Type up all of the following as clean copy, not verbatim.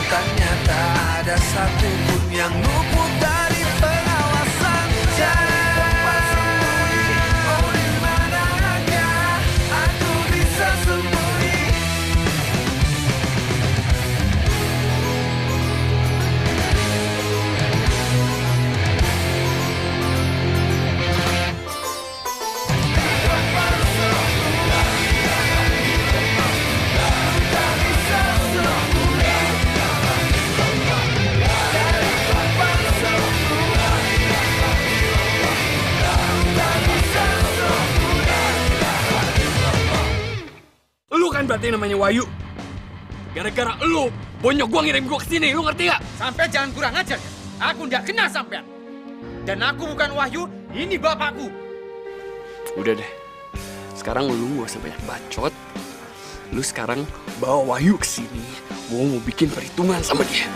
nyatanya tak ada satupun yang luput dari pengawasan. Cari tempat sembunyi, oh di manakah aku bisa sembunyi? Lu kan berarti namanya Wahyu. Gara-gara lu, bonyok gua ngirim gua kesini, lu ngerti gak? Sampai jangan kurang ajar. Aku nggak kenal sampean. Dan aku bukan Wahyu, ini bapakku. Udah deh, sekarang lu gak usah banyak bacot. Lu sekarang bawa Wahyu kesini, mau bikin perhitungan sama dia.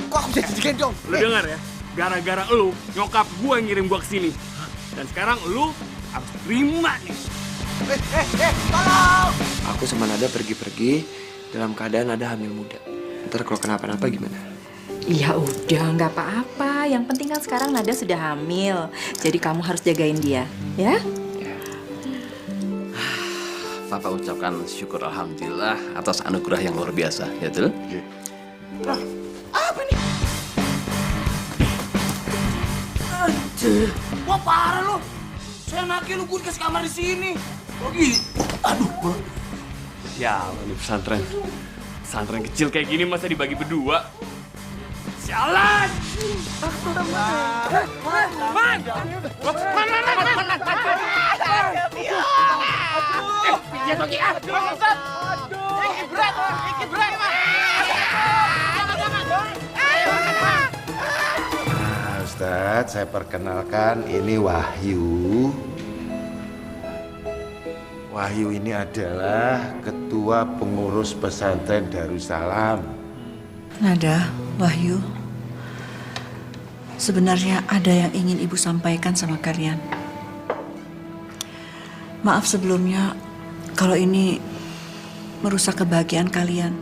Kok aku jadi digendong? Lu dengar ya, gara-gara lu, nyokap gua yang ngirim gua kesini. Dan sekarang lu harus terima nih. Tolong! Aku sama Nada pergi-pergi dalam keadaan Nada hamil muda. Ntar kalau kenapa-napa gimana? Ya udah, nggak apa-apa. Yang penting kan sekarang Nada sudah hamil. Jadi kamu harus jagain dia, ya? Papa ucapkan syukur alhamdulillah atas anugerah yang luar biasa, ya Tul? Apa nih? Aduh, wah parah lo. Saya naki lu gue dikasih kamar di sini. Lagi, aduh, gua. Ya, ini pesantren. Pesantren kecil kayak gini masa dibagi berdua? Sialan! Ustadz, saya perkenalkan ini Wahyu. Wahyu ini adalah ketua pengurus pesantren Darussalam. Nada, Wahyu, sebenarnya ada yang ingin Ibu sampaikan sama kalian. Maaf sebelumnya kalau ini merusak kebahagiaan kalian.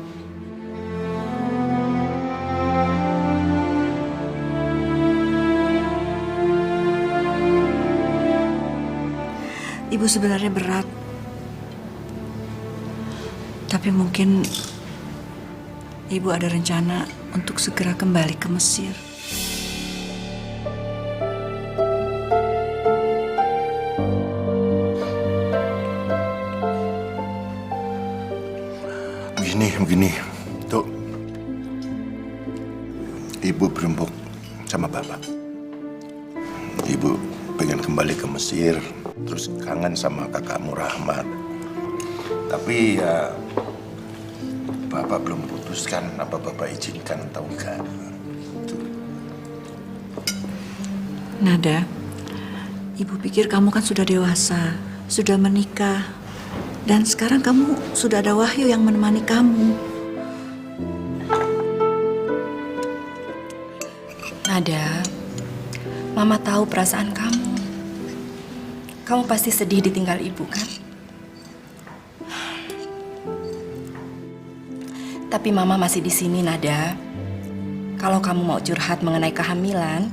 Ibu sebenarnya berat, tapi mungkin Ibu ada rencana untuk segera kembali ke Mesir. Begini, Tuh. Ibu berembuk sama Bapak. Ibu pengen kembali ke Mesir, terus kangen sama kakakmu Rahmat. Tapi ya, Bapak belum putuskan apa Bapak izinkan atau enggak. Nada, Ibu pikir kamu kan sudah dewasa, sudah menikah. Dan sekarang kamu sudah ada Wahyu yang menemani kamu. Nada, Mama tahu perasaan kamu. Kamu pasti sedih ditinggal ibu, kan? Tapi Mama masih di sini, Nada. Kalau kamu mau curhat mengenai kehamilan,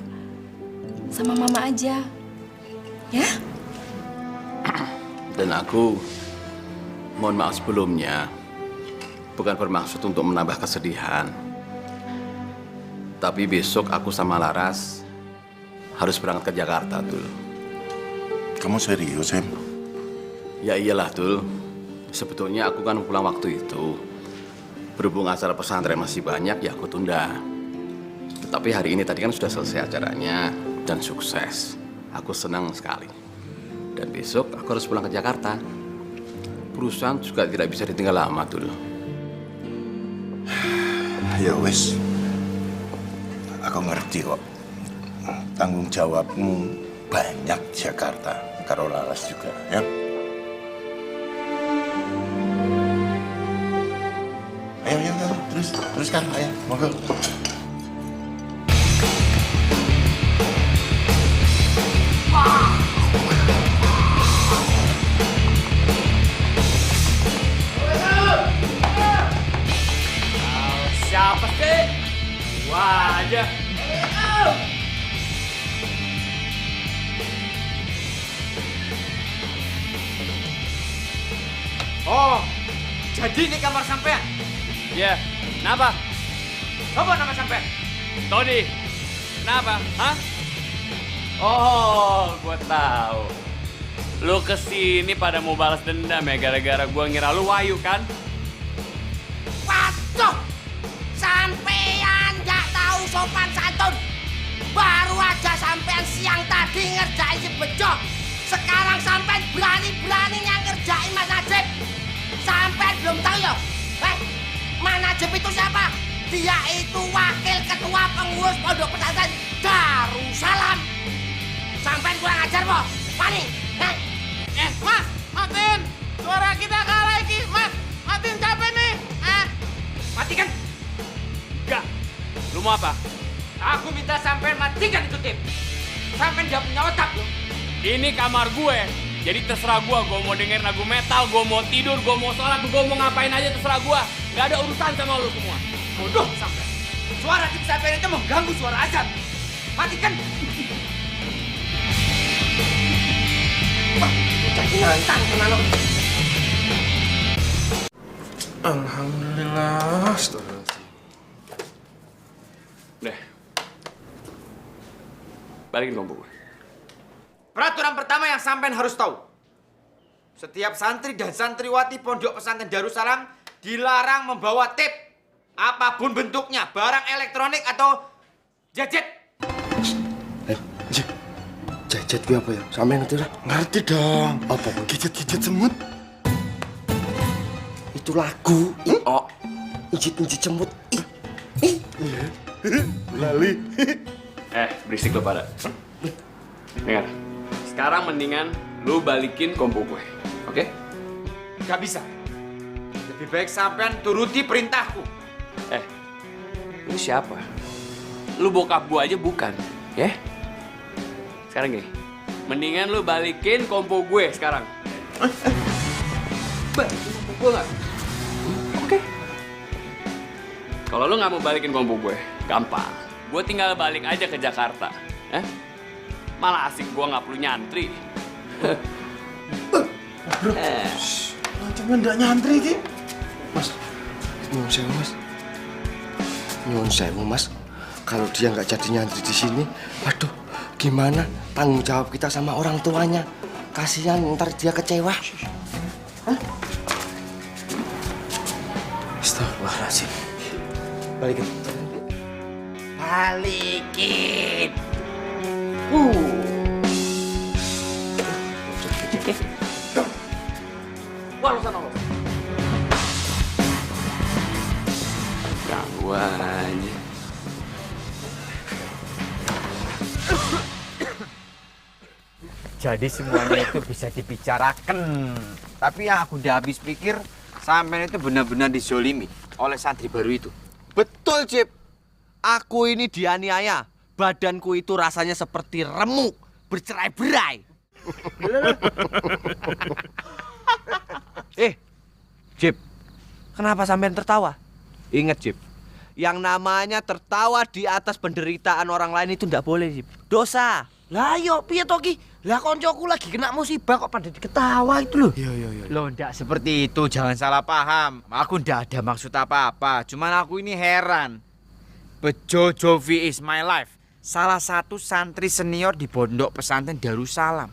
sama Mama aja. Ya? Dan aku mohon maaf sebelumnya, bukan bermaksud untuk menambah kesedihan. Tapi besok aku sama Laras harus berangkat ke Jakarta, Tul. Kamu serius, Em? Ya iyalah, Tul. Sebetulnya aku kan pulang waktu itu. Berhubung acara pesantren masih banyak, ya aku tunda. Tapi hari ini tadi kan sudah selesai acaranya dan sukses. Aku senang sekali. Dan besok aku harus pulang ke Jakarta. Perusahaan juga tidak bisa ditinggal lama, Tul. Ya wes, aku ngerti kok. Tanggung jawabmu banyak di Jakarta. Karo Laras juga, ya. Ayo, teruskan, ayo, monggo. aja. Oh, jadi ini kamar sampean? Iya, kenapa? Apa nama sampean? Tony, kenapa? Hah? Oh, gue tahu. Lu kesini pada mau balas dendam ya gara-gara gue ngira lu Wahyu kan? Waduh, sampean nggak tahu sopan santun. Baru aja sampean siang tadi ngerjain si Bejo. Sekarang sampean berani-beraninya ngerjain Mas Najib. Sampean belum tahu ya? Mas Najib itu siapa? Dia itu wakil ketua pengurus pondok pesantren Darussalam. Sampean kurang ajar, Po. Paling. Mas, matiin. Suara kita kalah lagi, Mas. Matiin capek nih. Matikan. Enggak. Lu mau apa? Aku minta sampean matikan itu tip. Sampean nggak punya otak loh. Ini kamar gue. Jadi terserah gue mau dengerin lagu metal, gue mau tidur, gue mau sholat, gue mau ngapain aja terserah gue. Gak ada urusan sama lu semua. Bodoh sampean. Suara tip sampean itu mengganggu suara azan. Matikan. Nantang tenan lo. Alhamdulillah. Udah. Balikin kompo gue. Peraturan pertama yang sampean harus tahu. Setiap santri dan santriwati pondok pesantren Darussalam dilarang membawa tip. Apapun bentuknya, barang elektronik atau gadget. Jajet gue apa ya? Sampe ngerti lah? Ngerti dong. Apa? Gijet-gijet semut. Itu lagu. Oh. Injit-injit semut. Lali. Berisik lo pada. Dengar. Sekarang mendingan lu balikin kompo gue. Oke? Gak bisa. Lebih baik sampean turuti perintahku. Lu siapa? Lu bokap gue aja bukan, ya? Sekarang gini, mendingan lu balikin kompo gue sekarang. Balikin kompo gue nggak? Oke. Kalau lu nggak mau balikin kompo gue, gampang. Gue tinggal balik aja ke Jakarta. Malah asik gue nggak perlu nyantri. Bro, macamnya nggak nyantri ki. Mas, nyuwun sewu mas. Nyuwun sewu mas. Kalau dia nggak jadi nyantri di sini, waduh, gimana tanggung jawab kita sama orang tuanya? Kasihan ntar dia kecewa. Astagfirullahaladzim. Balikin. Balikin. Wah, lu sana lo. Ganggu aja. Jadi semuanya itu bisa dibicarakan. Tapi yang aku udah habis pikir, sampean itu benar-benar dizolimi oleh santri baru itu. Betul, Cip. Aku ini dianiaya. Badanku itu rasanya seperti remuk, bercerai-berai. Cip. Kenapa sampean tertawa? Ingat, Cip. Yang namanya tertawa di atas penderitaan orang lain itu ndak boleh, Cip. Dosa. Lah yo piye to ki? Lah koncoku lagi kena musibah kok pada diketawa itu loh. Iya. Loh, ndak seperti itu, jangan salah paham. Aku ndak ada maksud apa-apa, cuman aku ini heran. Bejo Jovi is my life, salah satu santri senior di pondok pesantren Darussalam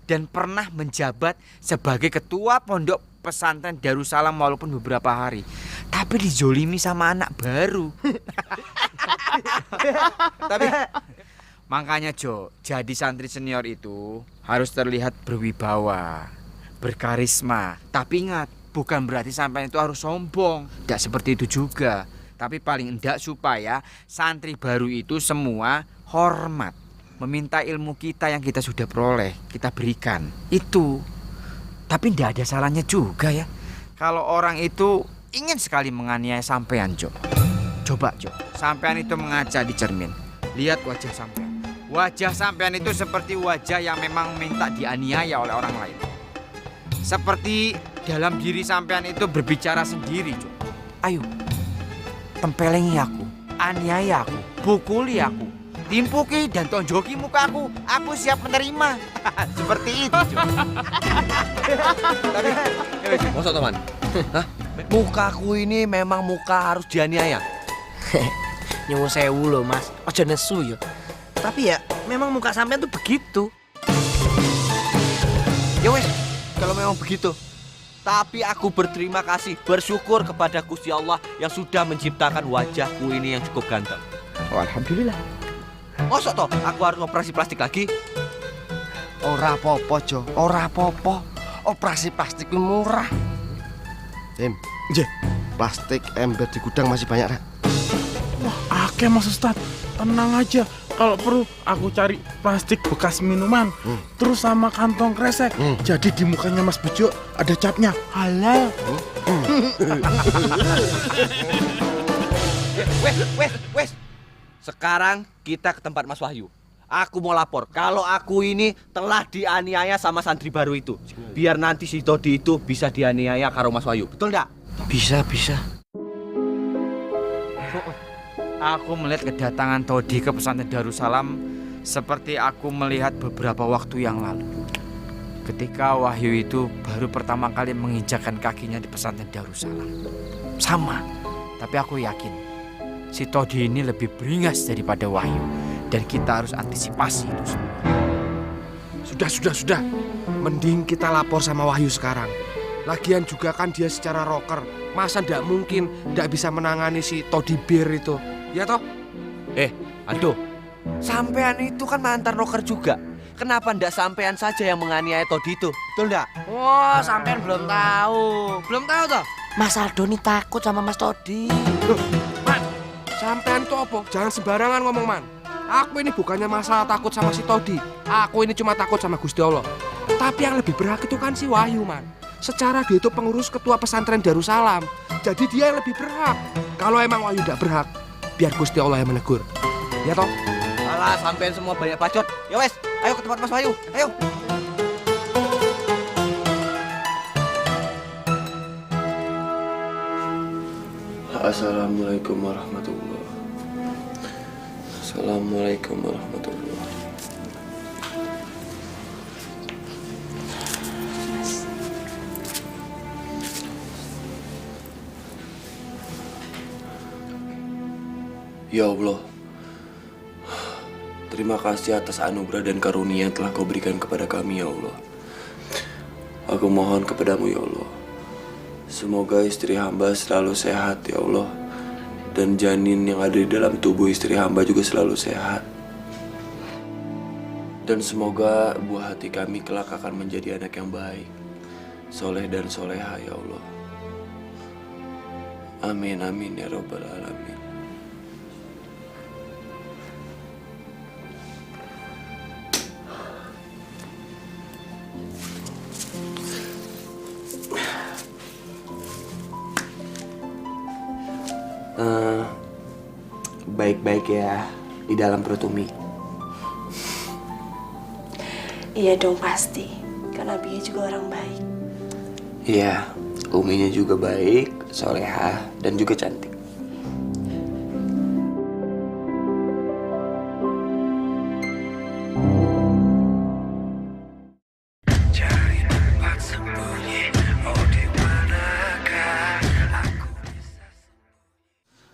dan pernah menjabat sebagai ketua pondok pesantren Darussalam walaupun beberapa hari, tapi dizolimi sama anak baru. Tapi makanya Jo, jadi santri senior itu harus terlihat berwibawa, berkarisma. Tapi ingat, bukan berarti sampai itu harus sombong. Tidak seperti itu juga. Tapi paling enggak supaya santri baru itu semua hormat, meminta ilmu kita yang kita sudah peroleh, kita berikan. Itu. Tapi tidak ada salahnya juga ya. Kalau orang itu ingin sekali menganiaya sampean, Jo. Coba, Jo, sampean itu mengaca di cermin. Lihat wajah sampean. Wajah sampean itu seperti wajah yang memang minta dianiaya oleh orang lain. Seperti dalam diri sampean itu berbicara sendiri, Jo. Ayo, tempelengi aku, aniaya aku. pukuli aku, timpuki dan tonjoki mukaku. Aku siap menerima. Seperti itu, Jo. Masa teman? Hah? Mukaku ini memang muka harus dianiaya. Nyuwun sewu loh mas, aja nesu ya. Tapi ya memang muka sampean tuh begitu. Ya wes, kalau memang begitu. Tapi aku berterima kasih, bersyukur kepada Gusti Allah yang sudah menciptakan wajahku ini yang cukup ganteng. Oh, alhamdulillah. Masa toh aku harus operasi plastik lagi? Ora apa-apa, Jo. Ora apa-apa. Operasi plastik murah. Plastik ember di gudang masih banyak, Rek. Wah, akeh Mas Ustad. Tenang aja. Kalau perlu aku cari plastik bekas minuman, terus sama kantong kresek. Jadi di mukanya Mas Bejo ada capnya halal. Wes. Sekarang kita ke tempat Mas Wahyu. Aku mau lapor kalau aku ini telah dianiaya sama santri baru itu. Biar nanti si Todi itu bisa dianiaya karo Mas Wahyu. Betul enggak? Bisa. Aku melihat kedatangan Todi ke pesantren Darussalam seperti aku melihat beberapa waktu yang lalu. Ketika Wahyu itu baru pertama kali menginjakkan kakinya di pesantren Darussalam. Sama, tapi aku yakin si Todi ini lebih beringas daripada Wahyu. Dan kita harus antisipasi itu semua. Sudah. Mending kita lapor sama Wahyu sekarang. Lagian juga kan dia secara rocker. Masa ndak mungkin ndak bisa menangani si Todi Bir itu. Ya toh? Aldo, sampean itu kan mantan rocker juga. Kenapa ndak sampean saja yang menganiaya Todi itu? Betul ndak? Wah, sampean belum tahu. Belum tahu toh? Mas Aldo nih takut sama Mas Todi. Loh, Man, sampean tuh apa? Jangan sembarangan ngomong, Man. Aku ini bukannya masalah takut sama si Todi. Aku ini cuma takut sama Gusti Allah. Tapi yang lebih berhak itu kan si Wahyu, Man. Secara dia itu pengurus ketua pesantren Darussalam. Jadi dia yang lebih berhak. Kalau emang Wahyu tidak berhak, biar Gusti Allah yang menegur. Ya toh? Alah, sampean semua banyak bacot. Ya wes, ayo ke tempat Mas Wahyu. Ayo. Assalamualaikum warahmatullahi. Assalamualaikum warahmatullahi. Ya Allah, terima kasih atas anugerah dan karunia yang telah Kau berikan kepada kami, ya Allah. Aku mohon kepadamu, ya Allah, semoga istri hamba selalu sehat, ya Allah. Dan janin yang ada di dalam tubuh istri hamba juga selalu sehat. Dan semoga buah hati kami kelak akan menjadi anak yang baik, soleh dan soleha, ya Allah. Amin, amin, ya Rabbal Alamin. Baik-baik ya di dalam perut Umi. Iya dong pasti, karena Nabinya juga orang baik. Iya, Uminya juga baik, soleha, dan juga cantik.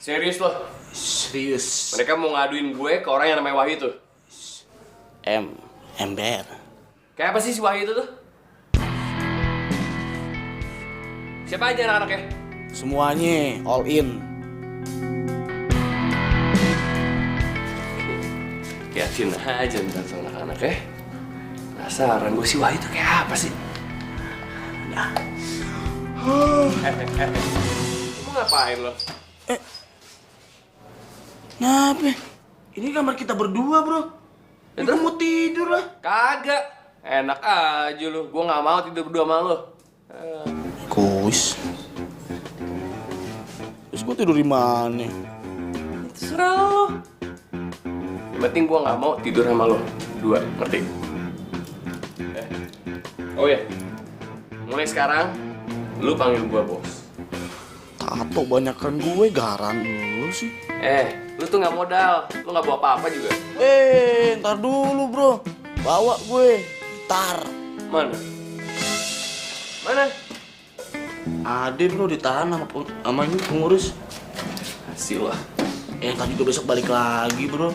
Serius loh? Serius. Mereka mau ngaduin gue ke orang yang namanya Wahyu tuh. Ember. Kayak apa sih si Wahyu itu tuh? Siapa aja anak-anaknya? Semuanya all in. Liatin aja ntar sama anak-anaknya. Penasaran gue si Wahyu tuh kayak apa sih? Nah. Kamu ngapain lo? Kenapa? Ini kamar kita berdua, bro. Itu mau tidur lah. Kagak. Enak aja lu. Gue gak mau tidur berdua sama lu. Kus. Terus gue tidur di mana? Terserah lo. Yang penting gue gak mau tidur sama lo. Dua, ngerti? Oh ya. Mulai sekarang, lu panggil gue bos. Atau banyakan gue garan lu sih. Lu tuh nggak modal, lu nggak bawa apa-apa juga. Ntar dulu bro. Bawa gue gitar. Mana? Mana? Ada bro di tanah sama ini pengurus. Hasil lah. Ntar juga besok balik lagi bro.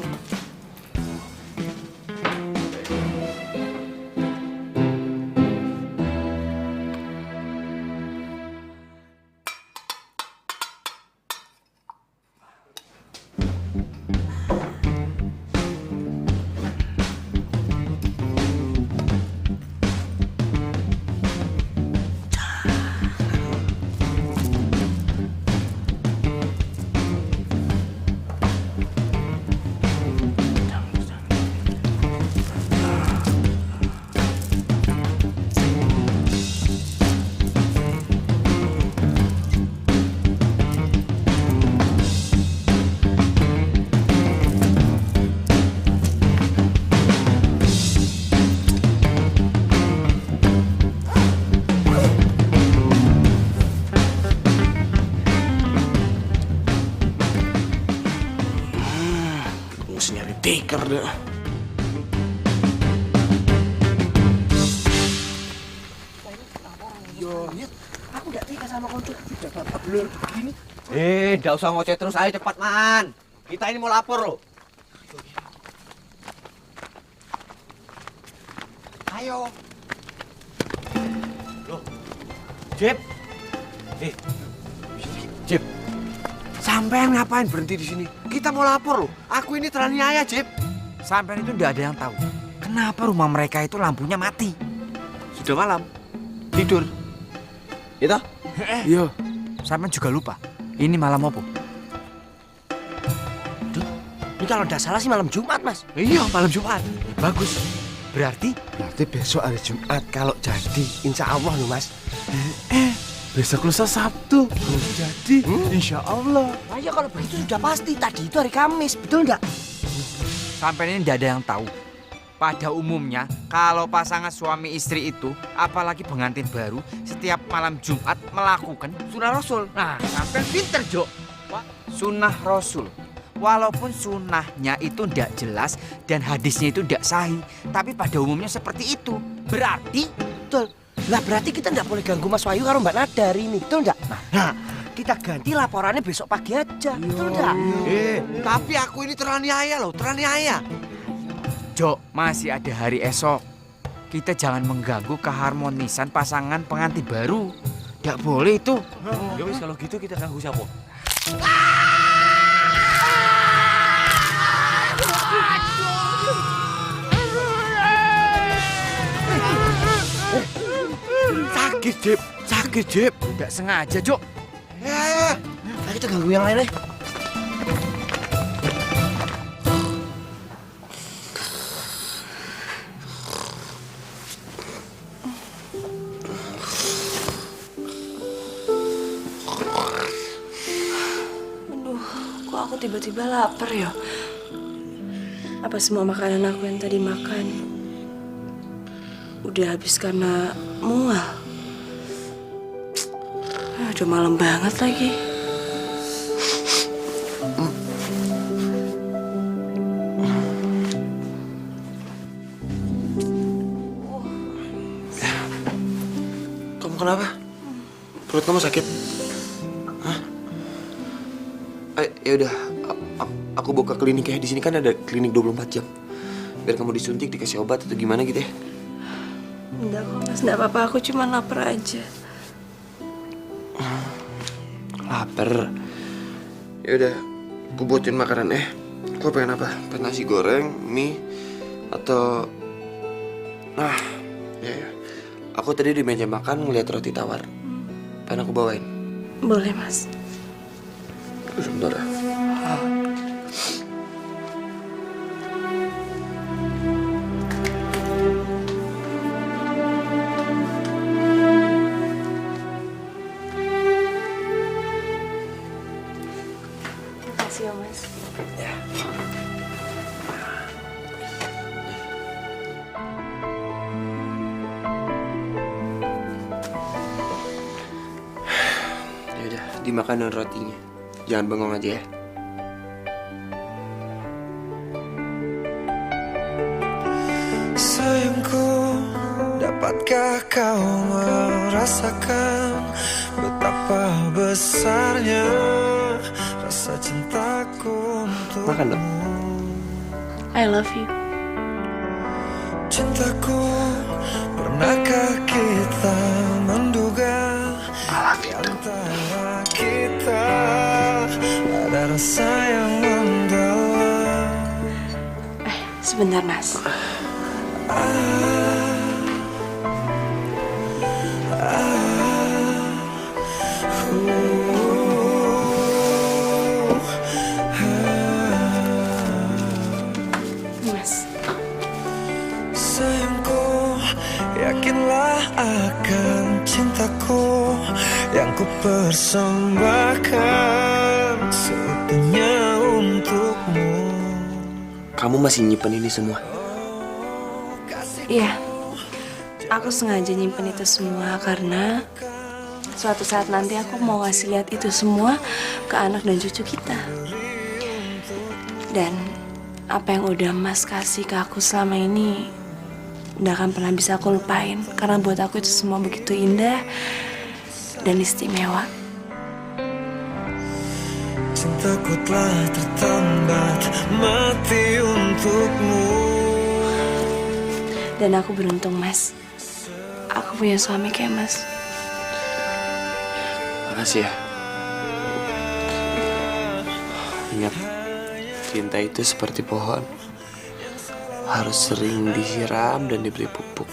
Mesti nyari tikar dah. Aku gak tega sama kau tuh. Dapat blur begini. Nggak usah ngoceh terus, ayo cepat man. Kita ini mau lapor loh. Ayo. Loh, Jep. Jep. Sampean ngapain berhenti di sini? Kita mau lapor loh. Aku ini teraniaya, Jep. Sampean itu nggak ada yang tahu. Kenapa rumah mereka itu lampunya mati? Sudah malam. Tidur. Itu? Iya. Sampean juga lupa. Ini malam apa? Ini kalau nggak salah sih malam Jumat, Mas. Iya, malam Jumat. Bagus. Berarti besok hari Jumat kalau jadi, insya Allah loh Mas. Besok lusa Sabtu. Jadi insya Allah. Nah, ya kalau begitu sudah pasti. Tadi itu hari Kamis, betul nggak? sampean ini nggak ada yang tahu. Pada umumnya, kalau pasangan suami istri itu, apalagi pengantin baru, setiap malam Jumat melakukan sunnah Rasul. Nah, sampean pinter, Jo. Sunnah Rasul. Walaupun sunnahnya itu tidak jelas dan hadisnya itu tidak sahih, tapi pada umumnya seperti itu. Berarti, betul. Lah berarti kita nggak boleh ganggu Mas Wahyu karo Mbak Nada hari ini, betul nggak? Nah, kita ganti laporannya besok pagi aja, betul nggak? Tapi aku ini teraniaya loh, teraniaya. Jo, masih ada hari esok. Kita jangan mengganggu keharmonisan pasangan pengantin baru. Tidak boleh itu. Ya wis kalau gitu kita ganggu siapa? Sakit, Jep. Sakit, Jep. Tidak sengaja, Jo. Nah, kita ganggu yang lain deh. Aduh, kok aku tiba-tiba lapar ya? Apa semua makanan aku yang tadi makan udah habis karena mual? Udah malam banget lagi. Kamu kenapa? Perut kamu sakit? Hah? Ya udah, aku bawa ke klinik ya. Di sini kan ada klinik 24 jam. Biar kamu disuntik, dikasih obat atau gimana gitu ya. Enggak kok, Mas. Enggak apa-apa. Aku cuma lapar aja. Lapar. Ya udah, aku buatin makanan. Kau pengen apa? Pengen nasi goreng, mie, atau... Nah, ya. Aku tadi di meja makan ngeliat roti tawar. Pengen aku bawain? Boleh, Mas. Tunggu sebentar ya. Makasih ya, Mas. dimakan dengan rotinya. Jangan bengong aja ya. Sayangku, dapatkah kau merasakan betapa besarnya rasa cintaku untukmu? Makan dong. I love you. Cintaku, pernahkah kita menduga antara kita ada rasa yang mendalam? Sebentar, Mas. Mas. Sayangku, yakinlah akan cintaku yang ku persembahkan seutuhnya untukmu. Kamu masih nyimpen ini semua? Iya. Aku sengaja nyimpen itu semua karena suatu saat nanti aku mau ngasih lihat itu semua ke anak dan cucu kita. Dan apa yang udah Mas kasih ke aku selama ini nggak akan pernah bisa aku lupain. Karena buat aku itu semua begitu indah dan istimewa. Cintaku telah tertambat mati untukmu. Dan aku beruntung, Mas. Aku punya suami kayak Mas. Makasih ya. Ingat, cinta itu seperti pohon. Harus sering disiram dan diberi pupuk.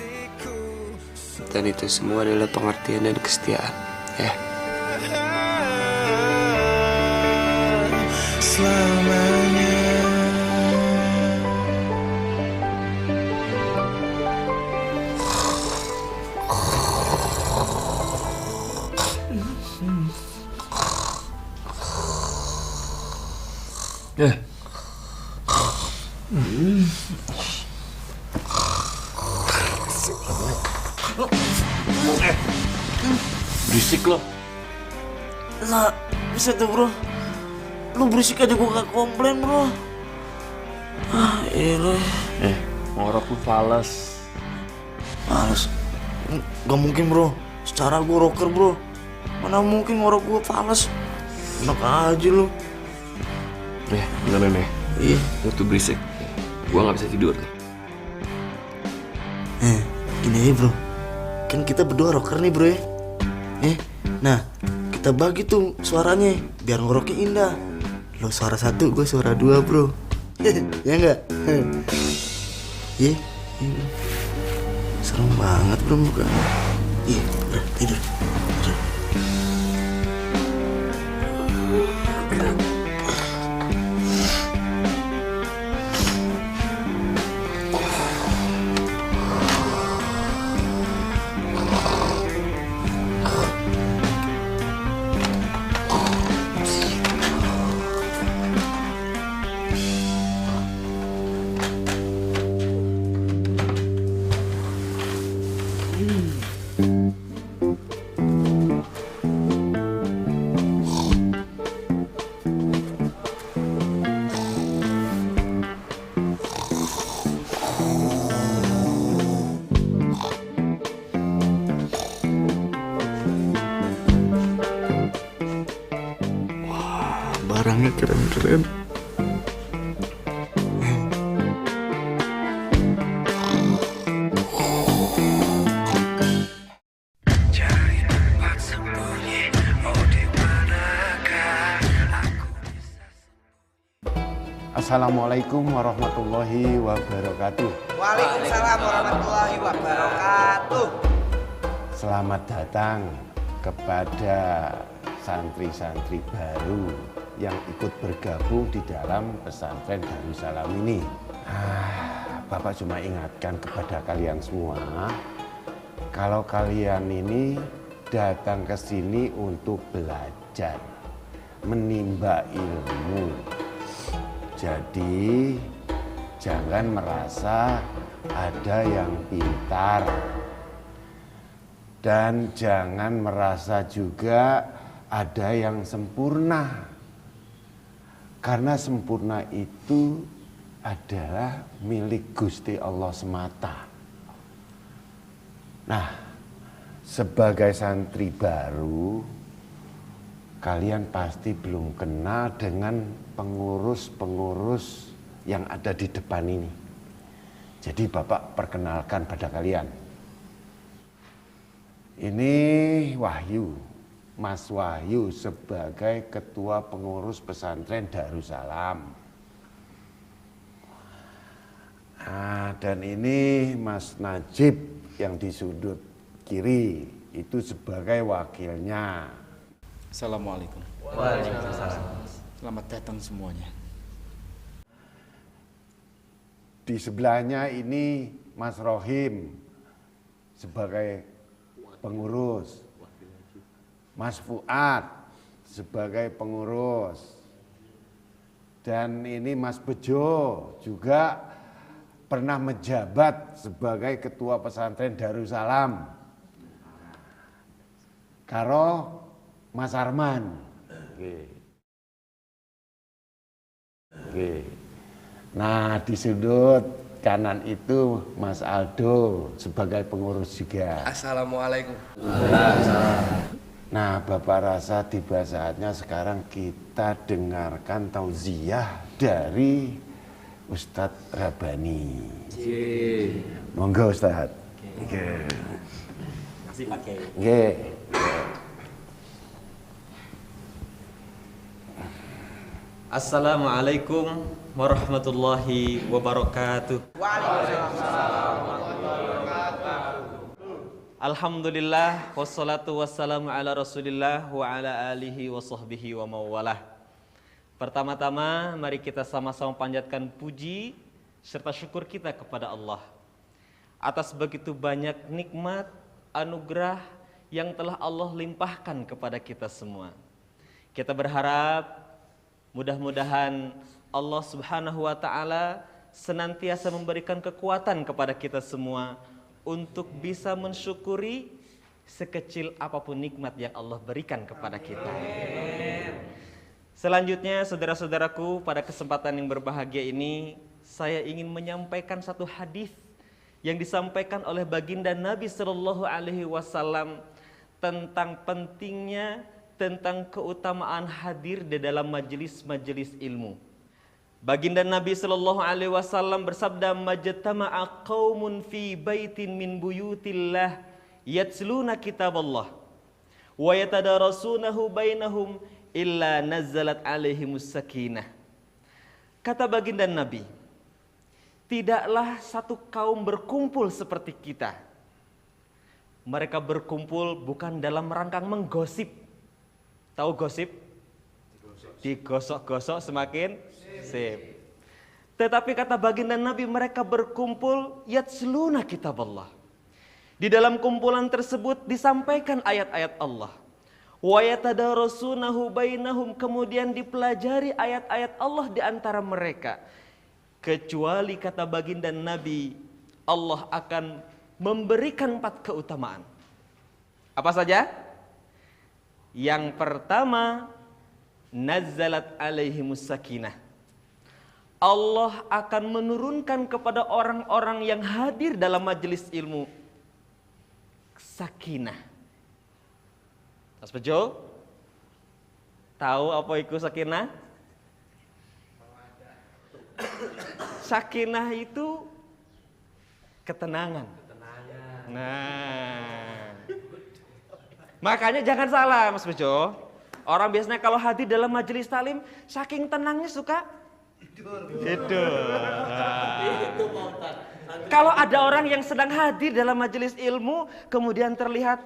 Dan itu semua adalah pengertian dan kesetiaan. Ya. Selamanya. Berisik lo. Nah, bisa tuh bro. Lu berisik aja gue gak komplain bro. Elah. Ngorok lu fales. Males. Gak mungkin bro. Secara gue rocker bro. Mana mungkin ngorok gue fales. Enak aja lu. Beneran ya? Iya. Lu tuh berisik. Gua gak bisa tidur nih. Gini aja bro. Kan kita berdua rocker nih bro ya. Nah, kita bagi tuh suaranya biar ngoroknya indah. Lo suara satu, gue suara dua bro. Ya enggak? Iya. Serem banget bro mukanya. Iya, bro, tidur. Barangnya keren-keren. Assalamualaikum warahmatullahi wabarakatuh. Waalaikumsalam warahmatullahi wabarakatuh. Selamat datang kepada santri-santri baru yang ikut bergabung di dalam pesantren Darussalam ini. Bapak cuma ingatkan kepada kalian semua, kalau kalian ini datang ke sini untuk belajar, menimba ilmu. Jadi jangan merasa ada yang pintar dan jangan merasa juga ada yang sempurna. Karena sempurna itu adalah milik Gusti Allah semata. Nah, sebagai santri baru, kalian pasti belum kenal dengan pengurus-pengurus yang ada di depan ini. Jadi Bapak perkenalkan pada kalian. Ini Wahyu. Mas Wahyu sebagai ketua pengurus pesantren Darussalam. Nah, dan ini Mas Najib yang di sudut kiri itu sebagai wakilnya. Assalamualaikum. Waalaikumsalam. Selamat datang semuanya. Di sebelahnya ini Mas Rohim sebagai pengurus. Mas Fuad sebagai pengurus. Dan ini Mas Bejo juga pernah menjabat sebagai ketua pesantren Darussalam. Karo Mas Arman. Oke. Nah, di sudut kanan itu Mas Aldo sebagai pengurus juga. Assalamualaikum. Nah, Bapak rasa tiba saatnya sekarang kita dengarkan tauziah dari Ustadz Rabani. Monggo Ustadz. Oke. Masih pakai. Oke. Assalamualaikum warahmatullahi wabarakatuh. Alhamdulillah wassalatu wassalamu ala Rasulillah wa ala alihi wa sahbihi wa mawalah. Pertama-tama mari kita sama-sama panjatkan puji serta syukur kita kepada Allah atas begitu banyak nikmat, anugerah yang telah Allah limpahkan kepada kita semua. Kita berharap mudah-mudahan Allah Subhanahu wa taala senantiasa memberikan kekuatan kepada kita semua untuk bisa mensyukuri sekecil apapun nikmat yang Allah berikan kepada kita. Selanjutnya, saudara-saudaraku, pada kesempatan yang berbahagia ini saya ingin menyampaikan satu hadis yang disampaikan oleh baginda Nabi Shallallahu Alaihi Wasallam tentang pentingnya, tentang keutamaan hadir di dalam majelis-majelis ilmu. Baginda Nabi Shallallahu Alaihi Wasallam bersabda, "Majtama'a qaumun fi baitin min buyutillah yatsluna kitaballah wa yatadarasunahu bainahum illa nazzalat alaihimus sakinah." Kata baginda Nabi, tidaklah satu kaum berkumpul seperti kita. Mereka berkumpul bukan dalam rangka menggosip. Tahu gosip? Digosok-gosok semakin sip. Tetapi kata baginda Nabi, mereka berkumpul yatsluna kitaballah. Di dalam kumpulan tersebut disampaikan ayat-ayat Allah. Wa yatadarasunahu bainahum, kemudian dipelajari ayat-ayat Allah di antara mereka. Kecuali kata baginda Nabi, Allah akan memberikan 4 keutamaan. Apa saja? Yang pertama, nazzalat alaihimus sakinah. Allah akan menurunkan kepada orang-orang yang hadir dalam majelis ilmu sakinah. Mas Bejo, tahu apa itu sakinah? Sakinah itu ketenangan. Nah, makanya jangan salah Mas Bejo. Orang biasanya kalau hadir dalam majelis taklim, saking tenangnya suka tidur. Kalau ada orang yang sedang hadir dalam majelis ilmu, kemudian terlihat,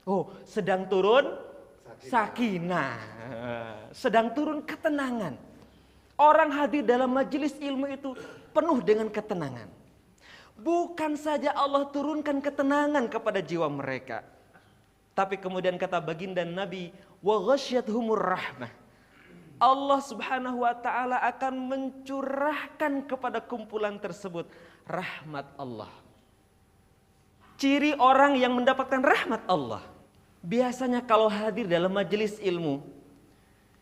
oh sedang turun sakinah, sedang turun ketenangan. Orang hadir dalam majelis ilmu itu penuh dengan ketenangan. Bukan saja Allah turunkan ketenangan kepada jiwa mereka, tapi kemudian kata baginda Nabi, wa ghasyyathumur rahmah. Allah Subhanahu wa taala akan mencurahkan kepada kumpulan tersebut rahmat Allah. Ciri orang yang mendapatkan rahmat Allah, biasanya kalau hadir dalam majelis ilmu,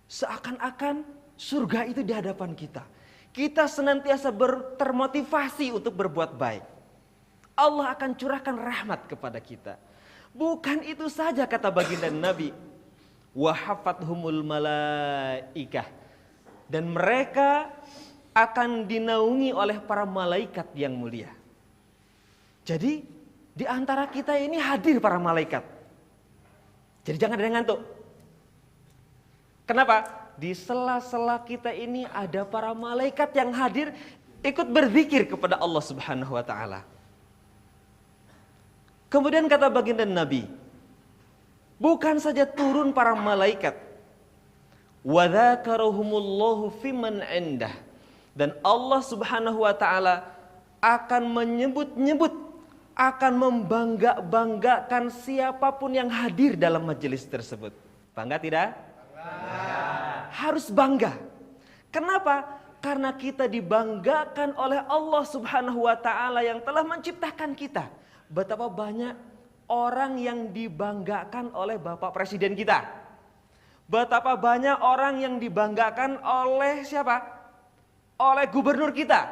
seakan-akan surga itu di hadapan kita. Kita senantiasa termotivasi untuk berbuat baik. Allah akan curahkan rahmat kepada kita. Bukan itu saja kata baginda Nabi. Wahafathumul malaikah. Dan mereka akan dinaungi oleh para malaikat yang mulia. Jadi di antara kita ini hadir para malaikat. Jadi jangan ada yang ngantuk. Kenapa? Di sela-sela kita ini ada para malaikat yang hadir ikut berzikir kepada Allah Subhanahu wa taala. Kemudian kata baginda Nabi, bukan saja turun para malaikat, wa dzakarahumullahu fiman indah, dan Allah Subhanahu wa taala akan menyebut-nyebut, akan membangga-banggakan siapapun yang hadir dalam majelis tersebut. Bangga tidak? Bangga. Harus bangga. Kenapa? Karena kita dibanggakan oleh Allah Subhanahu wa taala yang telah menciptakan kita. Betapa banyak orang yang dibanggakan oleh Bapak Presiden kita. Betapa banyak orang yang dibanggakan oleh siapa? Oleh gubernur kita.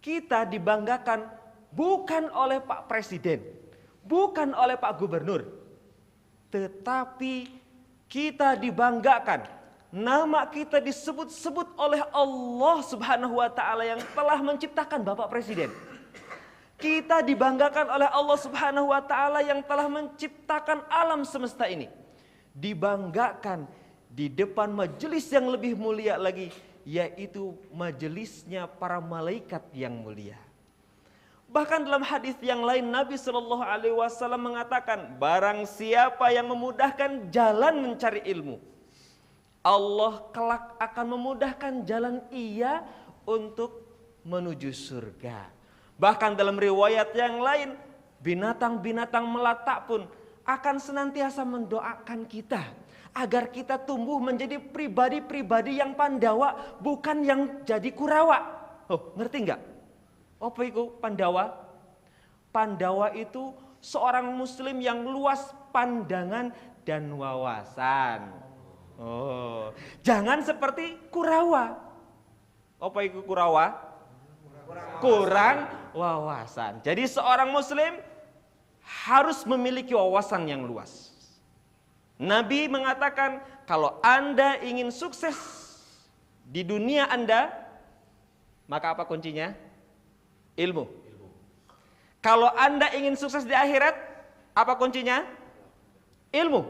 Kita dibanggakan bukan oleh Pak Presiden, bukan oleh Pak Gubernur, tetapi kita dibanggakan, nama kita disebut-sebut oleh Allah Subhanahu wa taala yang telah menciptakan Bapak Presiden. Kita dibanggakan oleh Allah Subhanahu wa taala yang telah menciptakan alam semesta ini. Dibanggakan di depan majelis yang lebih mulia lagi, yaitu majelisnya para malaikat yang mulia. Bahkan dalam hadis yang lain Nabi Shallallahu Alaihi Wasallam mengatakan, barang siapa yang memudahkan jalan mencari ilmu, Allah kelak akan memudahkan jalan ia untuk menuju surga. Bahkan dalam riwayat yang lain, binatang-binatang melata pun akan senantiasa mendoakan kita agar kita tumbuh menjadi pribadi-pribadi yang Pandawa, bukan yang jadi Kurawa. Oh, ngerti nggak? Apa itu Pandawa? Pandawa itu seorang muslim yang luas pandangan dan wawasan. Oh, jangan seperti Kurawa. Apa itu Kurawa? Kurang wawasan. Jadi seorang muslim harus memiliki wawasan yang luas. Nabi mengatakan, kalau Anda ingin sukses di dunia Anda, maka apa kuncinya? Ilmu. Kalau Anda ingin sukses di akhirat, apa kuncinya? Ilmu.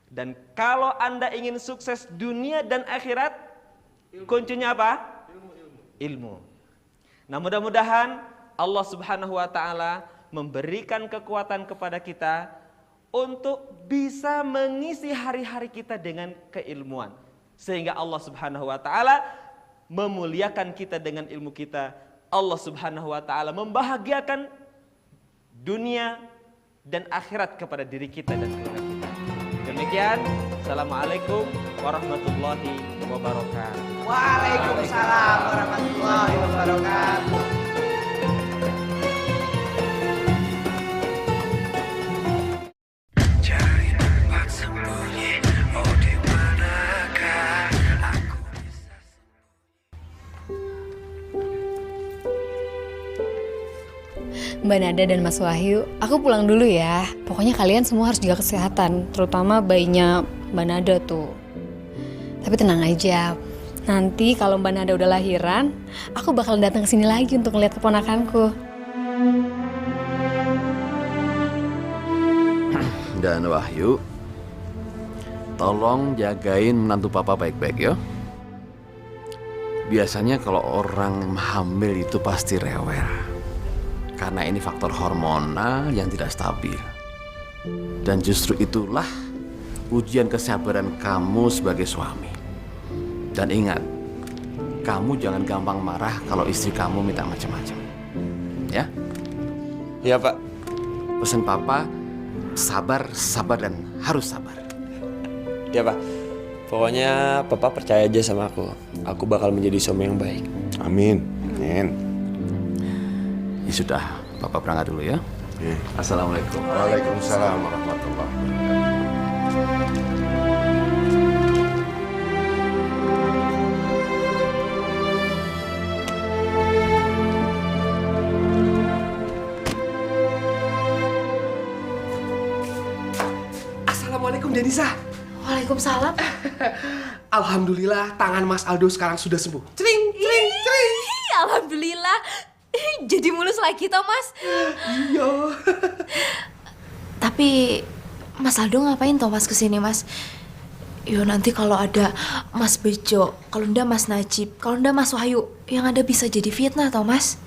Dan kalau Anda ingin sukses dunia dan akhirat, kuncinya apa? Ilmu. Nah, mudah-mudahan Allah Subhanahu wa taala memberikan kekuatan kepada kita untuk bisa mengisi hari-hari kita dengan keilmuan, sehingga Allah Subhanahu wa taala memuliakan kita dengan ilmu kita. Allah Subhanahu wa taala membahagiakan dunia dan akhirat kepada diri kita dan keluarga kita. Demikian, assalamualaikum warahmatullahi wabarakatuh. Waalaikumsalam warahmatullahi wabarakatuh. Cari tempat sembunyi, oh di manakah aku bisa Mbak Nada dan Mas Wahyu, aku pulang dulu ya. Pokoknya kalian semua harus jaga kesehatan, terutama bayinya Mbak Nada tuh. Tapi tenang aja, nanti kalau Mbak Nada udah lahiran, aku bakal datang ke sini lagi untuk ngeliat keponakanku. Dan Wahyu, tolong jagain menantu papa baik-baik ya. Biasanya kalau orang hamil itu pasti rewel, karena ini faktor hormonal yang tidak stabil. Dan justru itulah ujian kesabaran kamu sebagai suami. Dan ingat, kamu jangan gampang marah kalau istri kamu minta macam-macam. Ya? Iya, Pak. Pesan papa, sabar, sabar, dan harus sabar. Ya, Pak. Pokoknya Papa percaya aja sama aku. Aku bakal menjadi suami yang baik. Amin. Amin. Ya sudah, Papa berangkat dulu ya. Assalamualaikum. Waalaikumsalam warahmatullahi wabarakatuh. Assalamualaikum Denisa. Waalaikumsalam. Alhamdulillah tangan Mas Aldo sekarang sudah sembuh. Cering, cering, cering. Alhamdulillah. Jadi mulus lagi toh Mas. Iya. Tapi Mas Aldo ngapain toh Mas kesini Mas? Yo nanti kalau ada Mas Bejo, kalau ndak Mas Najib, kalau ndak Mas Wahyu, yang ada bisa jadi fitnah toh Mas.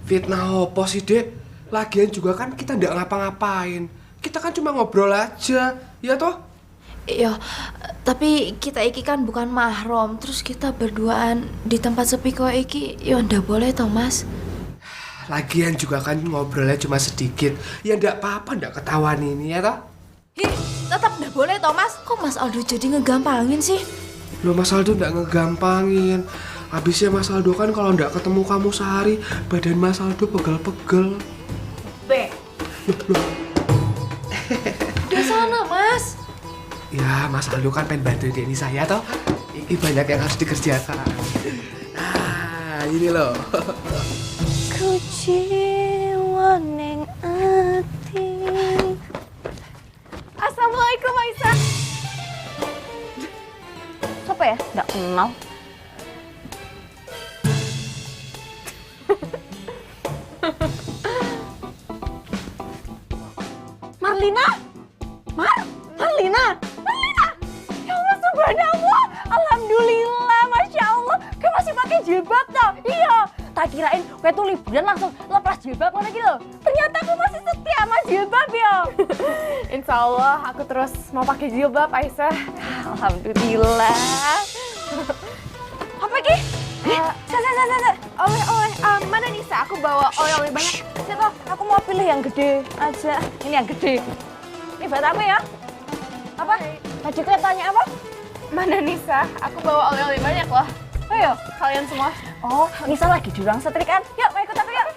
Fitnah apa sih Dek? Lagian juga kan kita ndak ngapa-ngapain. Kita kan cuma ngobrol aja, ya toh? Iya, tapi kita iki kan bukan mahram, terus kita berduaan di tempat sepi kok iki, yo ndak boleh toh Mas. Lagian juga kan ngobrolnya cuma sedikit. Ya ndak apa-apa ndak ketahuan ini ya toh? Tetap ndak boleh toh Mas. Kok Mas Aldo jadi ngegampangin sih? Loh Mas Aldo ndak ngegampangin. Habisnya Mas Aldo kan kalau ndak ketemu kamu sehari, badan Mas Aldo pegel-pegel. Loh. Udah sana Mas. Ya Mas Aldo kan pengen bantuin Denny saya toh. Ini banyak yang harus dikerjakan. Nah ini loh. Ku jiwa ning ati. Assalamualaikum Aisyah. Siapa ya? Nggak kenal. Marlina? Marlina? Ya Allah subhanallah. Alhamdulillah, Masya Allah. Kamu masih pakai jilbab toh? Iya. Tak kirain gue tuh liburan langsung lepas jilbab mana gitu. Ternyata aku masih setia sama jilbab ya. Insya Allah aku terus mau pakai jilbab, Aisyah. Alhamdulillah. Apa ki? Oleh, mana Nisa? Aku bawa oleh-oleh banyak. Siapa? Aku mau pilih yang gede aja. Ini yang gede. Ini buat aku ya. Apa? Tadi kalian tanya apa? Mana Nisa? Aku bawa oleh-oleh banyak loh. Ayo, kalian semua. Oh, Nisa lagi di ruang setrikaan. Yuk, mau ikut aku yuk.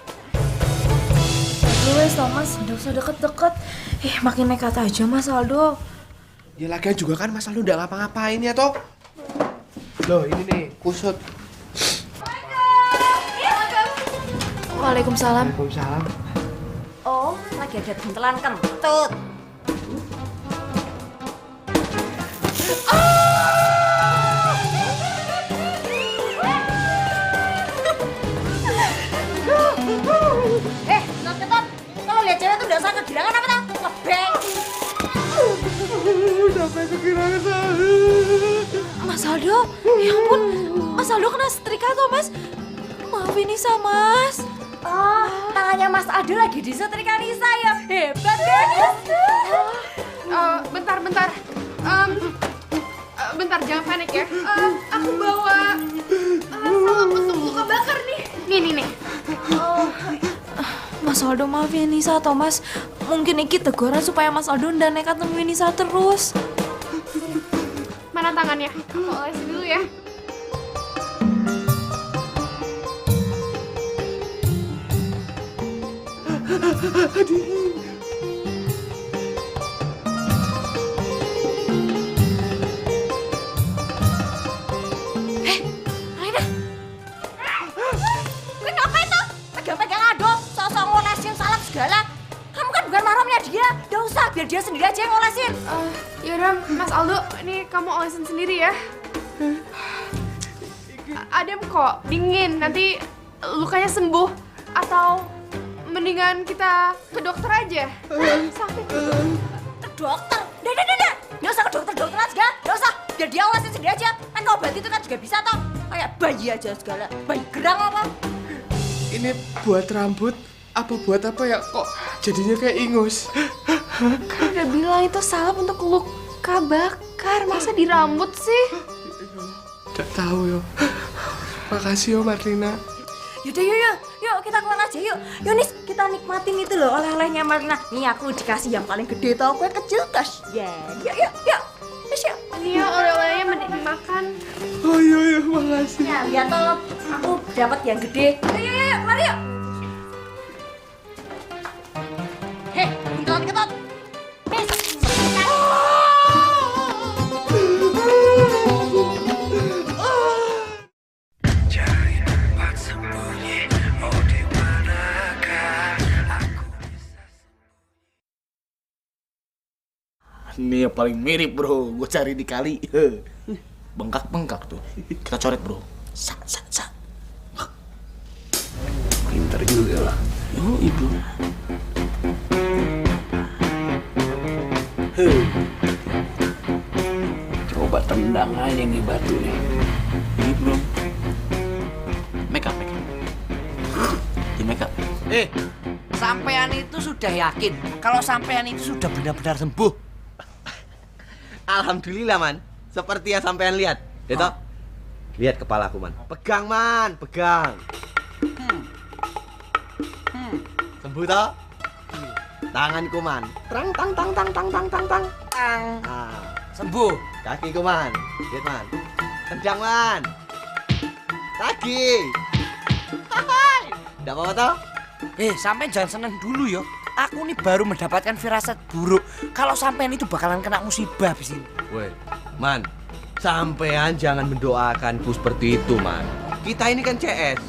Luwes toh Mas, ndak usah deket-deket. Makin nekat aja Mas Aldo. Ya lagian juga kan Mas Aldo ndak ngapa-ngapain ya toh. Loh ini nih, kusut. Waalaikumsalam. Waalaikumsalam. Oh, lagi ada buntelan kentut. Ketot, kalau lihat cewek tuh udah usah kegirangan apa tau? Lebeng. Sampai kegirangan Mas Aldo, ya ampun, Mas Aldo kena setrika toh Mas. Maafin Nisa Mas. Oh, tangannya Mas Aldo lagi disetrika Nisa ya. Hebat guys. Bentar. Bentar, jangan panik ya. Aku bawa salep untuk luka bakar nih. Nih. Oh, Mas Aldo maafin Nisa toh Mas. Mungkin iki teguran supaya Mas Aldo ndak nekat nemuin Nisa terus. Mana tangannya? Aku olesin dulu ya. Alina. Gue ngapain tuh? Pegang-pegang Aldo, sok-sok ngolesin salep segala. Kamu kan bukan mahramnya dia. Gak usah, biar dia sendiri aja yang ngolesin. Yaudah, Mas Aldo, ini kamu olesin sendiri ya. Adem kok, dingin. Nanti lukanya sembuh. Atau mendingan kita ke dokter aja. Sakit. Ke dokter? Udah. Gak usah ke dokter-dokteran segala. Gak usah, biar dia ngolesin sendiri aja. Kan kalau obat itu kan juga bisa toh. Kayak bayi aja segala. Bayi gerang apa? Ini buat rambut apa buat apa ya kok jadinya kayak ingus? Kan udah bilang itu salep untuk luka bakar. Masa di rambut sih? Gak tahu yo. Makasih yo Marlina. Yaudah, yuk kita keluar aja yuk. Nis, kita nikmatin itu loh oleh-olehnya Marlina. Nih aku dikasih yang paling gede tau, kue kecil kasian. Yuk. Yes, yuk. Ini ya oleh-olehnya mending dimakan. Oh iya, makasih. Ya, lihat toh, aku dapat yang gede. Yuk, mari yuk. Ini yang paling mirip bro, gue cari di kali. Bengkak-bengkak tuh. Kita coret bro. Sa. Pinter juga lah. Oh ibu. Coba tendang aja nih batu nih. Ini bro. Make up. Di make up. Sampean itu sudah yakin kalau sampean itu sudah benar-benar sembuh? Alhamdulillah man, seperti yang sampean lihat. Itu, lihat kepalaku man. Pegang man, pegang. Sembuh toh? Tanganku man. Tang. Sembuh. Kakiku man, lihat man. Tendang man. Lagi. Hai. Tidak apa-apa toh? Sampean jangan seneng dulu yo. Aku nih baru mendapatkan firasat buruk kalau sampean itu bakalan kena musibah abis ini. Woi, man, sampean jangan mendoakanku seperti itu, man. Kita ini kan CS,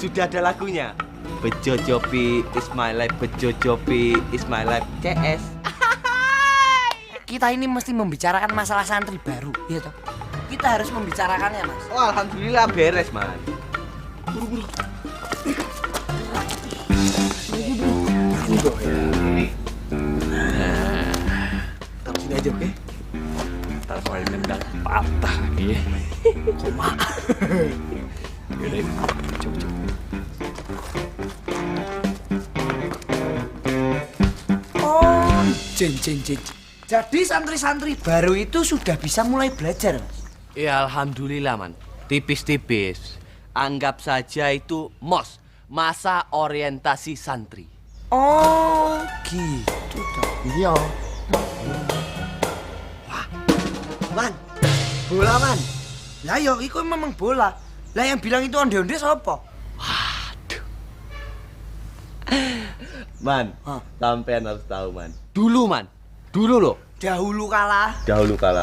sudah ada lagunya. Bejo Jopi is my life, Bejo Jopi is my life, CS. Kita ini mesti membicarakan masalah santri baru, iya toh? Kita harus membicarakannya, Mas. Oh, alhamdulillah beres, man. Buru-buru. Taruh sini aja, oke? Ntar kalau nendang patah lagi. Koma. Yaudah, coba. Oh, jen. Jadi santri-santri baru itu sudah bisa mulai belajar, Mas? Ya, alhamdulillah, man. Tipis-tipis. Anggap saja itu MOS, masa orientasi santri. Oh, gitu toh. Iya. Wah, man, bola man. Lah yo, iku memang bola. Lah yang bilang itu onde-onde siapa? Man, sampean harus tahu man. Dulu loh. Dahulu kala.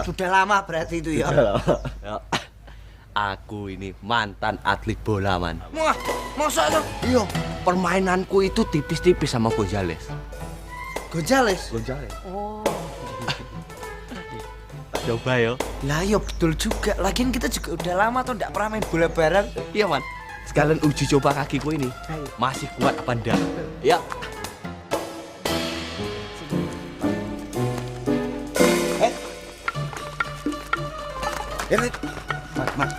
Sudah lama berarti itu ya. Sudah lama. Ya. Aku ini mantan atlet bola man. Wah, masa itu? Iya, permainanku itu tipis-tipis sama Gonzales. Gonzales? Oh. Coba yo. Lah yo betul juga. Lagian kita juga udah lama tuh nggak pernah main bola bareng. Iya man. Sekalian uji coba kakiku ini. Masih kuat apa enggak? Ya. Man.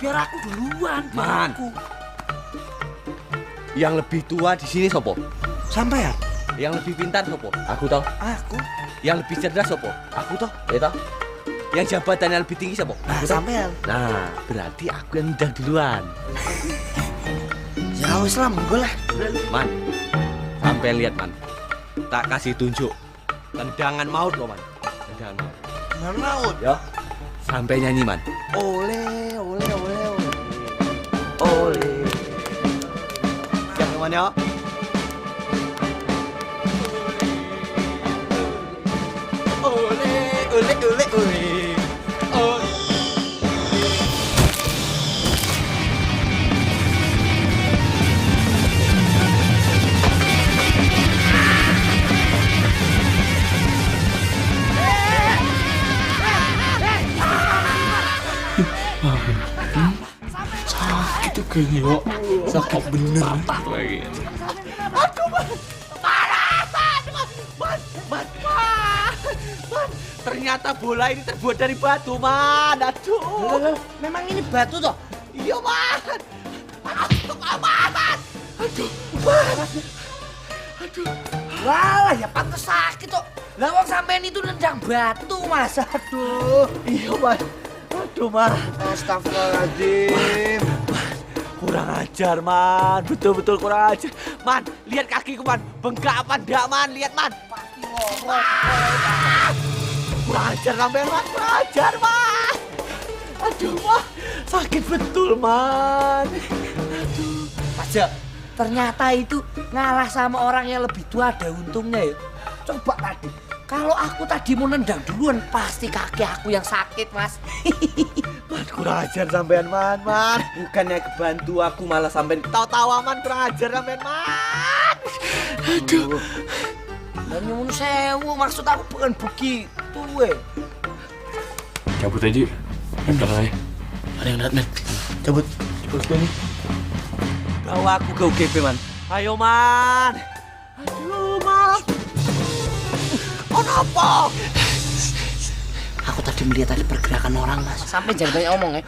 Biar aku duluan. Man. Yang lebih tua di sini sopo? Sampai ya? Yang lebih pintar sopo? Aku toh. Aku. Yang lebih cerdas sopo? Aku toh. Ya toh. Yang jabatannya lebih tinggi sopo? Aku toh. Sampai. Nah, berarti aku yang udah duluan. Ya wis lah, monggo lah. Man. Sampai lihat man. Tak kasih tunjuk. Tendangan maut loh man. Tendangan maut. Tendangan maut. Ya. Sampai nyanyi man. Ole. Siap teman ya. Ole. Sakit tuh kayaknya yo. Sakit bener. Lagi. Aduh, man. Ternyata bola ini terbuat dari batu, man. Aduh. Memang ini batu toh? Iya, man. Aduh. Walah, ya pantes sakit toh. Lah wong sampean itu nendang batu, Mas. Aduh. Iya, man. Aduh, man. Astagfirullahaladzim. Kurang ajar, man. Betul-betul kurang ajar. Man, lihat kakiku, man. Bengkak apa enggak, man? Lihat, man. Kurang ajar sampean, man. Kurang ajar, man. Aduh, man. Sakit betul, man. Aduh. Mas Jo, ternyata itu ngalah sama orang yang lebih tua ada untungnya ya. Coba tadi, kalau aku tadi mau nendang duluan, pasti kaki aku yang sakit, Mas. Man, kurang ajar sampean, man. Bukannya kebantu aku malah sampean ketawa-tawa, man. Kurang ajar sampean, man. Aduh. Dan nyuwun sewu, maksud aku bukan tuwe. Cabut aja. Udah lah ya. Ada yang lihat, men. Cabut. Cabut nih. Bawa aku ke UGB, Man. Ayo, Man. Aduh, Man. Oh, apa? Aku tadi melihat ada pergerakan orang, Mas. Sampai jangan banyak omong ya.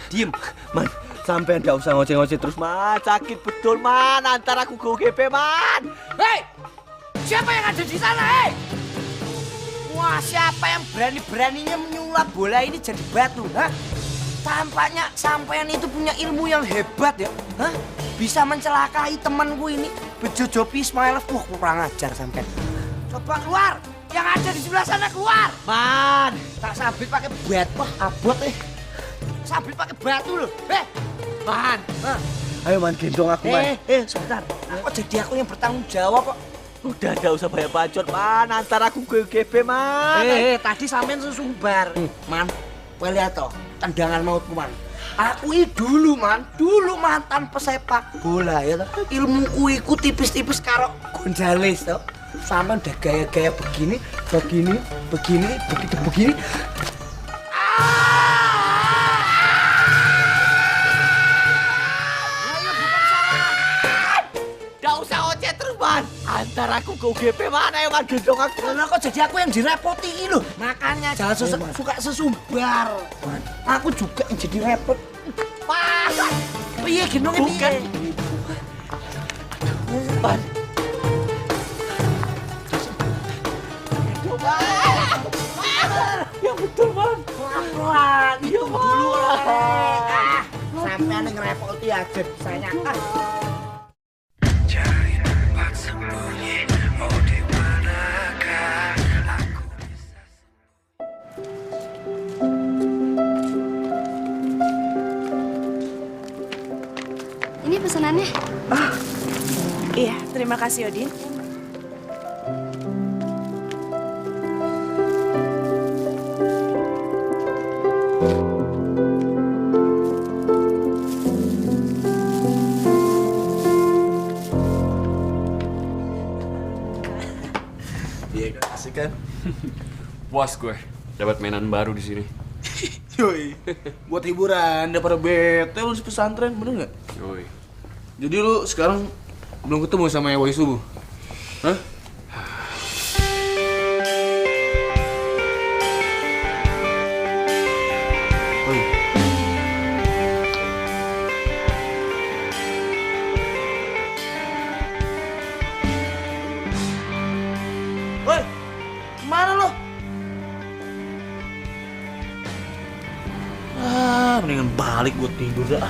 Diem. Man, sampai nggak usah ngoceh-ngoceh terus, Man. Sakit betul, Man. Antar aku ke UGB, Man. Hei! Siapa yang ada di sana, hei? Wah, siapa yang berani-beraninya menyulap bola ini jadi batu, hah? Tampaknya sampean itu punya ilmu yang hebat ya, hah? Bisa mencelakai temanku ini, Bejo Jopi Ismailov. Wah, kurang ajar sampean. Coba keluar, yang ada di sebelah sana keluar. Man, tak sabit pakai batu, wah abot sabit pakai batu loh. Man, ayo Man, gendong aku, Man. Sebentar. Kok jadi aku yang bertanggung jawab kok? Udah, nggak usah banyak bacot, Man. Antar aku ke UGB, Man. Tadi sampean sesumbar. Man, kowe lihat toh, tendangan mautku, Man. Aku ini dulu mantan pesepak bola ya toh. Ilmuku iku tipis-tipis karo Gonzales toh. Sampean udah gaya-gaya begini. Nggak usah oceh terus, Man. Antar aku ke UGB, Man. Ayo, Man, gendong aku. Karena kok jadi aku yang direpoti ini loh. Makanya jangan suka sesumbar. Aku juga yang jadi repot. Wah, iya gendongnya bukan. Man. Yang betul, Man. Pelan-pelan. Iya, Itu Man. dulu sampean yang ngerepoti aja bisanya. Cari tempat sembunyi, oh di manakah aku bisa. Ini pesanannya. Iya, terima kasih Odin. Iya kan, asik kan? Puas gue, dapat mainan baru di sini. Yoi, buat hiburan, daripada bete lu di pesantren, bener nggak? Yoi. Jadi lu sekarang belum ketemu sama Wai Subuh? Hah? Woi, kemana lo? Mendingan balik buat tidur dah.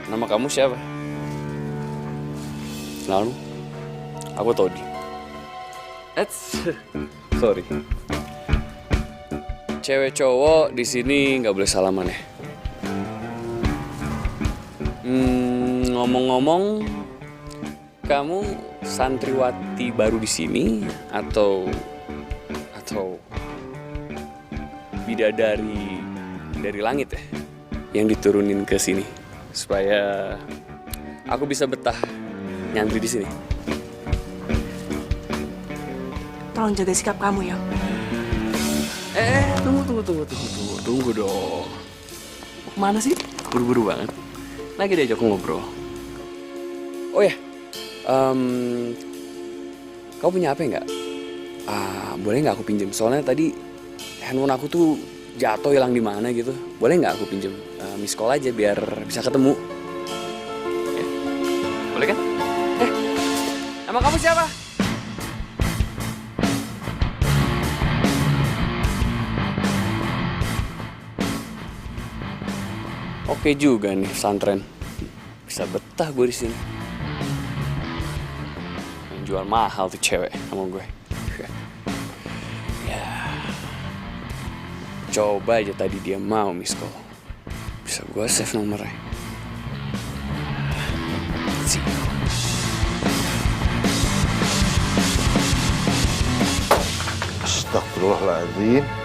Nama kamu siapa? Kenalmu? Aku Todi. Sorry. Cewek cowok di sini nggak boleh salaman ya. Ngomong-ngomong, kamu santriwati baru di sini atau bidadari dari langit ya yang diturunin ke sini supaya aku bisa betah nyantri di sini. Tolong jaga sikap kamu ya. Tunggu dong. Mau kemana sih? Buru-buru banget. Lagi diajak ngobrol. Oh ya, kau punya HP nggak? Boleh nggak aku pinjem? Soalnya tadi handphone aku tuh jatuh hilang di mana gitu. Boleh nggak aku pinjem? Miss call aja biar bisa ketemu. Boleh kan? Nama kamu siapa? Oke juga nih pesantren. Bisa betah gue di sini. Yang jual mahal tuh cewek sama gue. Ya. Coba aja tadi dia mau miss call. Bisa gue save nomornya. Astagfirullahaladzim.